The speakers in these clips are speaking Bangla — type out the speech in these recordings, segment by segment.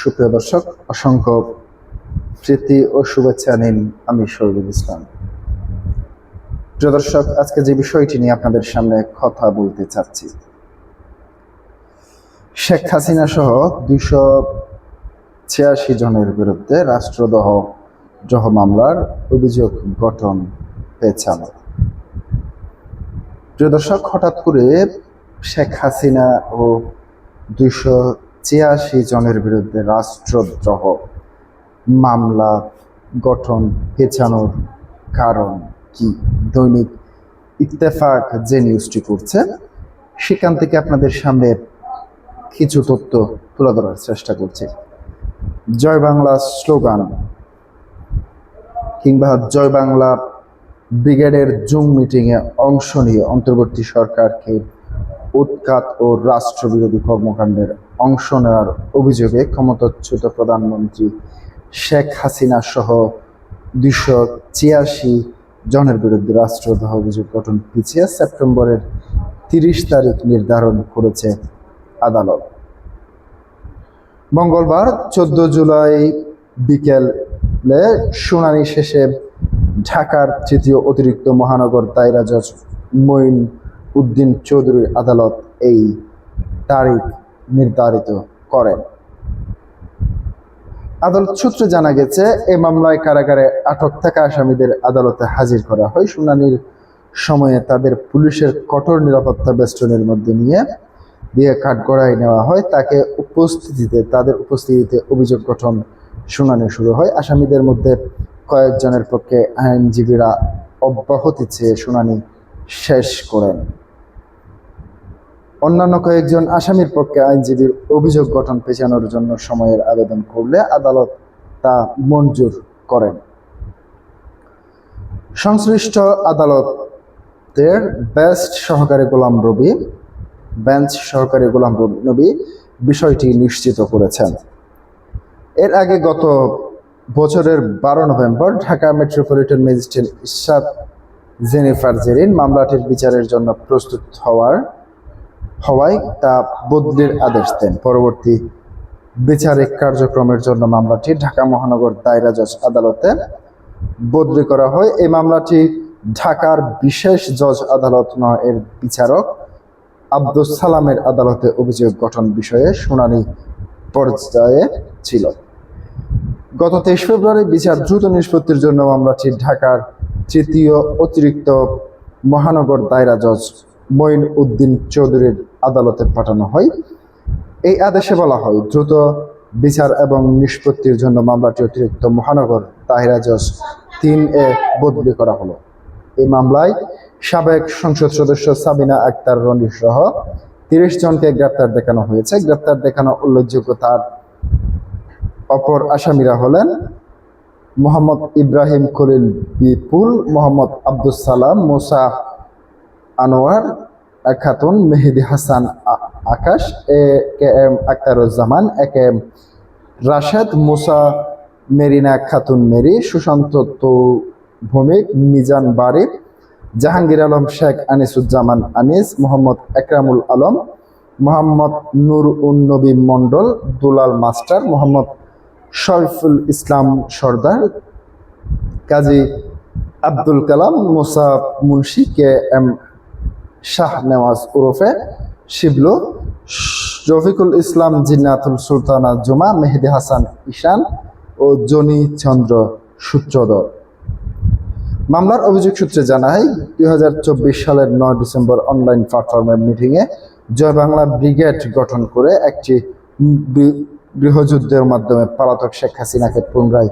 সুপ্রিয় দর্শক, অসংখ্য প্রীতি ও শুভেচ্ছা নিন। আমি শহীদুল ইসলাম। প্রিয় দর্শক, আজকে যে বিষয়টি নিয়ে আপনাদের সামনে কথা বলতে চাচ্ছি, শেখ হাসিনা সহ 286 জনের বিরুদ্ধে রাষ্ট্রদ্রোহ মামলার অভিযোগ গঠন পেছানো। প্রিয় দর্শক, হঠাৎ করে শেখ হাসিনা ও 286 জনের বিরুদ্ধে রাষ্ট্রদ্রোহ মামলা গঠন পেছানোর কারণ কি? দৈনিক ইত্তেফাক যে নিউজটি করছে, সেখান থেকে আপনাদের সামনে কিছু তথ্য তুলে ধরার চেষ্টা করছি। জয় বাংলা স্লোগান কিংবা জয় বাংলা ব্রিগেডের জুম মিটিংয়ে অংশ নিয়ে অন্তর্বর্তী সরকারকে উৎখাত ও রাষ্ট্রবিরোধী কর্মকাণ্ডের অংশ নেওয়ার অভিযোগে ক্ষমতাচ্যুত প্রধানমন্ত্রী শেখ হাসিনা সহ 286 জনের বিরুদ্ধে রাষ্ট্রদ্রোহ অভিযোগ গঠন পিছিয়ে সেপ্টেম্বরের 30 তারিখ নির্ধারণ করেছে আদালত। মঙ্গলবার 14 জুলাই বিকেলে শুনানি শেষে ঢাকার তৃতীয় অতিরিক্ত মহানগর দায়রা জজ মঈন উদ্দিন চৌধুরীর আদালত এই তারিখ নির্ধারিত করেন। আদালত সূত্রে জানা গেছে, এই মামলায় কারাগারে আটক থাকা আসামিদের আদালতে হাজির করা হয়। শুনানির সময়ে তাদের পুলিশের কঠোর নিরাপত্তা বেষ্টনীর মধ্যে দিয়ে কাঠগড়ায় নেওয়া হয়। তাদের উপস্থিতিতে অভিযোগ গঠন শুনানি শুরু হয়। আসামিদের মধ্যে কয়েকজনের পক্ষে আইনজীবীরা অব্যাহতি চেয়ে শুনানি শেষ করেন। অন্যান্য কয়েকজন আসামির পক্ষে আইনজীবীর অভিযোগ গঠন পেছানোর জন্য সময়ের আবেদন করলে আদালত তা মঞ্জুর করেন। সংশ্লিষ্ট আদালতের বেঞ্চ সহকারী গোলাম রবি বিষয়টি নিশ্চিত করেছেন। এর আগে গত বছরের 12 November Dhaka metropolitan magistrate Ishrat Jennifer Jerin মামলাটির বিচারের জন্য প্রস্তুত হওয়ায় তা বদলির আদেশ দেন। পরবর্তী বিচারিক কার্যক্রমের জন্য মামলাটি ঢাকা মহানগর দায়রা জজ আদালতে বদলি করা হয়। এই মামলাটি ঢাকার বিশেষ জজ আদালত এর বিচারক আব্দুস সালামের আদালতে অভিযোগ গঠন বিষয়ে শুনানি পর্যায়ে ছিল। গত 23 ফেব্রুয়ারি বিচার দ্রুত নিষ্পত্তির জন্য মামলাটি ঢাকার তৃতীয় অতিরিক্ত মহানগর দায়রা জজ মঈন উদ্দিন চৌধুরীর আদালতে পাঠানো হয়। এই আদেশে বলা হয়, দ্রুত বিচার এবং নিষ্পত্তির জন্য মামলাটি অতিরিক্ত মহানগর দায়রা জজ 3-এ বদলি করা হলো। এই মামলায় সাবেক সংসদ সদস্য সাবিনা আক্তার রনি সহ 30 জনকে গ্রেপ্তার দেখানো হয়েছে। গ্রেপ্তার দেখানো উল্লেখযোগ্য তার অপর আসামিরা হলেন মোহাম্মদ ইব্রাহিম খলিল বিপুল, মোহাম্মদ আব্দুস সালাম, মুসা আনোয়ার খাতুন, মেহেদি হাসান আকাশ, AKM আক্তারুজ্জামান, AKM রাশেদ, মুসা মেরিনা খাতুন মেরি, সুশান্ত ভৌমিক, মিজান বারিক, জাহাঙ্গীর আলম শেখ, আনিসুজ্জামান আনিস, মোহাম্মদ একরামুল আলম, মোহাম্মদ নূর উন-নবী মন্ডল, দুলাল মাস্টার, মোহাম্মদ শরীফুল ইসলাম সর্দার, কাজী আব্দুল কালাম, মুসা মুন্সি, KM শাহনেওয়াজ ওরফে শিবলু, রফিকুল ইসলাম জিন্নাতুল সুলতানা জুমা, মেহেদি হাসান ঈশান ও জনি চন্দ্র সূত্রধর। মামলার অভিযোগ সূত্রে জানায়, 2024 সালের 9 ডিসেম্বর অনলাইন প্ল্যাটফর্মের মিটিংয়ে জয় বাংলা ব্রিগেড গঠন করে একটি গৃহযুদ্ধের মাধ্যমে পলাতক শেখ হাসিনাকে পুনরায়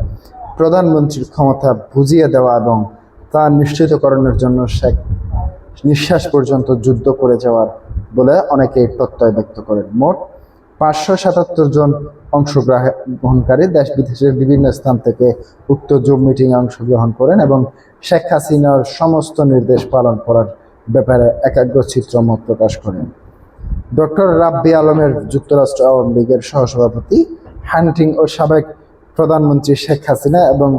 প্রধানমন্ত্রীর ক্ষমতা বুঝিয়ে দেওয়া এবং তা নিশ্চিতকরণের জন্য শেখ নিঃশ্বাস পর্যন্ত যুদ্ধ করে যাওয়ার বলে অনেকেই প্রত্যয় ব্যক্ত করেন। মোট 577 জন অংশগ্রহণকারী দেশ বিদেশের বিভিন্ন স্থান থেকে উক্ত জুম মিটিংয়ে অংশগ্রহণ করেন এবং শেখ হাসিনার সমস্ত নির্দেশ পালন করার ব্যাপারে একাগ্র চিত্রমত প্রকাশ করেন। ডক্টর রাব্বি আলমের যুক্তরাষ্ট্র আওয়ামী লীগের সহসভাপতি হান্টিং ও সাবেক প্রধানমন্ত্রী শেখ হাসিনা এবং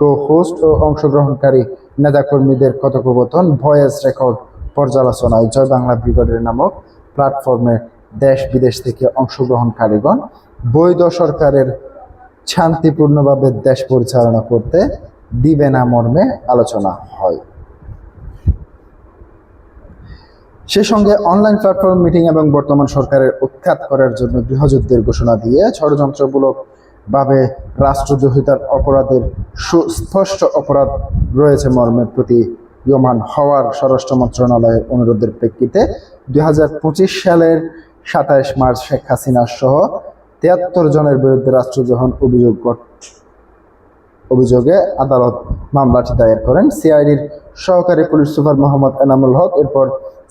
কো-হোস্ট ও অংশগ্রহণকারী নেতাকর্মীদের কথোপকথন ভয়েস রেকর্ড পর্যালোচনায় জয় বাংলা ব্রিগেডের নামক প্ল্যাটফর্মে দেশ বিদেশ থেকে অংশগ্রহণকারীগণ বৈধ সরকারের শান্তিপূর্ণভাবে দেশ পরিচালনা করতে দিবে না মর্মে আলোচনা হয়। সে সঙ্গে অনলাইন প্ল্যাটফর্ম মিটিং এবং বর্তমান সরকারের উৎখাত করার জন্য গৃহযুদ্ধের ঘোষণা দিয়ে ষড়যন্ত্রমূলকভাবে রাষ্ট্রদ্রোহিতার অপরাধের সুস্পষ্ট অপরাধ রয়েছে মর্মে প্রতীয়মান হওয়ার স্বরাষ্ট্র মন্ত্রণালয়ের অনুরোধের প্রেক্ষিতে 2025 সালের 27 মার্চ শেখ হাসিনা সহ 73 জনের বিরুদ্ধে রাষ্ট্রদ্রোহ অভিযোগে আদালত মামলাটি দায়ের করেন। সিআইডির সহকারী পুলিশ সুপার মোহাম্মদ এনামুল হক এরপর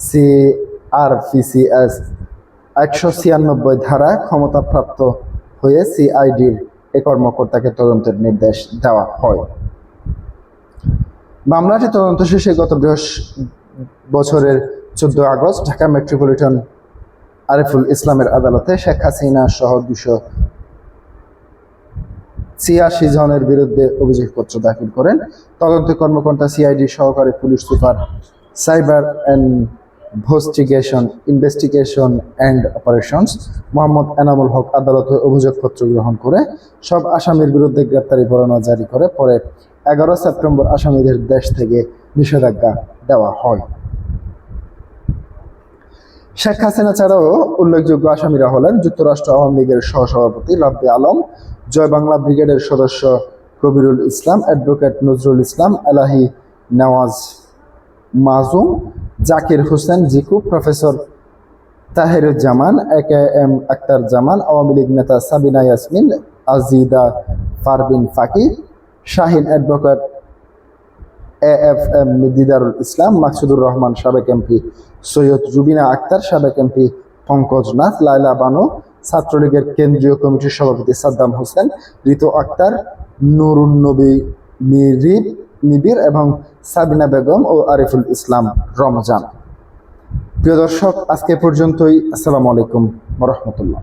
CRPCS 196 ধারা ক্ষমতাপ্রাপ্ত হয়ে সিআইডির এ কর্মকর্তাকে তদন্তের নির্দেশ দেওয়া হয়। মামলাটি তদন্ত শেষে গত বছরের 14 আগস্ট ঢাকা মেট্রোপলিটন আরিফুল ইসলামের আদালতে শেখ হাসিনা সহ 286 জনের বিরুদ্ধে অভিযোগপত্র দাখিল করেন। তদন্ত কর্মকর্তা সিআইডির সহকারী police super cyber investigation and operations Mohammad Enamul Haque আদালতে অভিযোগপত্র গ্রহণ করে সব আসামির বিরুদ্ধে গ্রেপ্তারি পরোয়ানা জারি করে পরে 11 সেপ্টেম্বর আসামিদের দেশ থেকে নিষেধাজ্ঞা দেওয়া হয়। শেখ হাসিনা ছাড়াও উল্লেখযোগ্য আসামিরা হলেন যুক্তরাষ্ট্র আওয়ামী লীগের সহসভাপতি রাব্বি আলম, জয় বাংলা ব্রিগেডের সদস্য কবিরুল ইসলাম, অ্যাডভোকেট নজরুল ইসলাম, এলাহি নওয়াজ মাজুম, জাকির হোসেন জিকু, প্রফেসর তাহেরুজ্জামান, AKM আক্তার জামান, আওয়ামী লীগ নেতা সাবিনা ইয়াসমিন, আজিদা পারভিন ফাকি, শাহিন, অ্যাডভোকেট AFM দিদারুল ইসলাম, মাকসুদুর রহমান, সাবেক এমপি সৈয়দ রুবিনা আক্তার, সাবেক এমপি পঙ্কজ নাথ, লায়লা বানু, ছাত্রলীগের কেন্দ্রীয় কমিটির সভাপতি সাদ্দাম হোসেন, ঋতু আক্তার, নুরুন্নবী নিবির এবং সাবিনা বেগম ও আরিফুল ইসলাম রমজান। প্রিয় দর্শক, আজকে পর্যন্তই। আসসালামু আলাইকুম ওয়া রাহমাতুল্লাহ।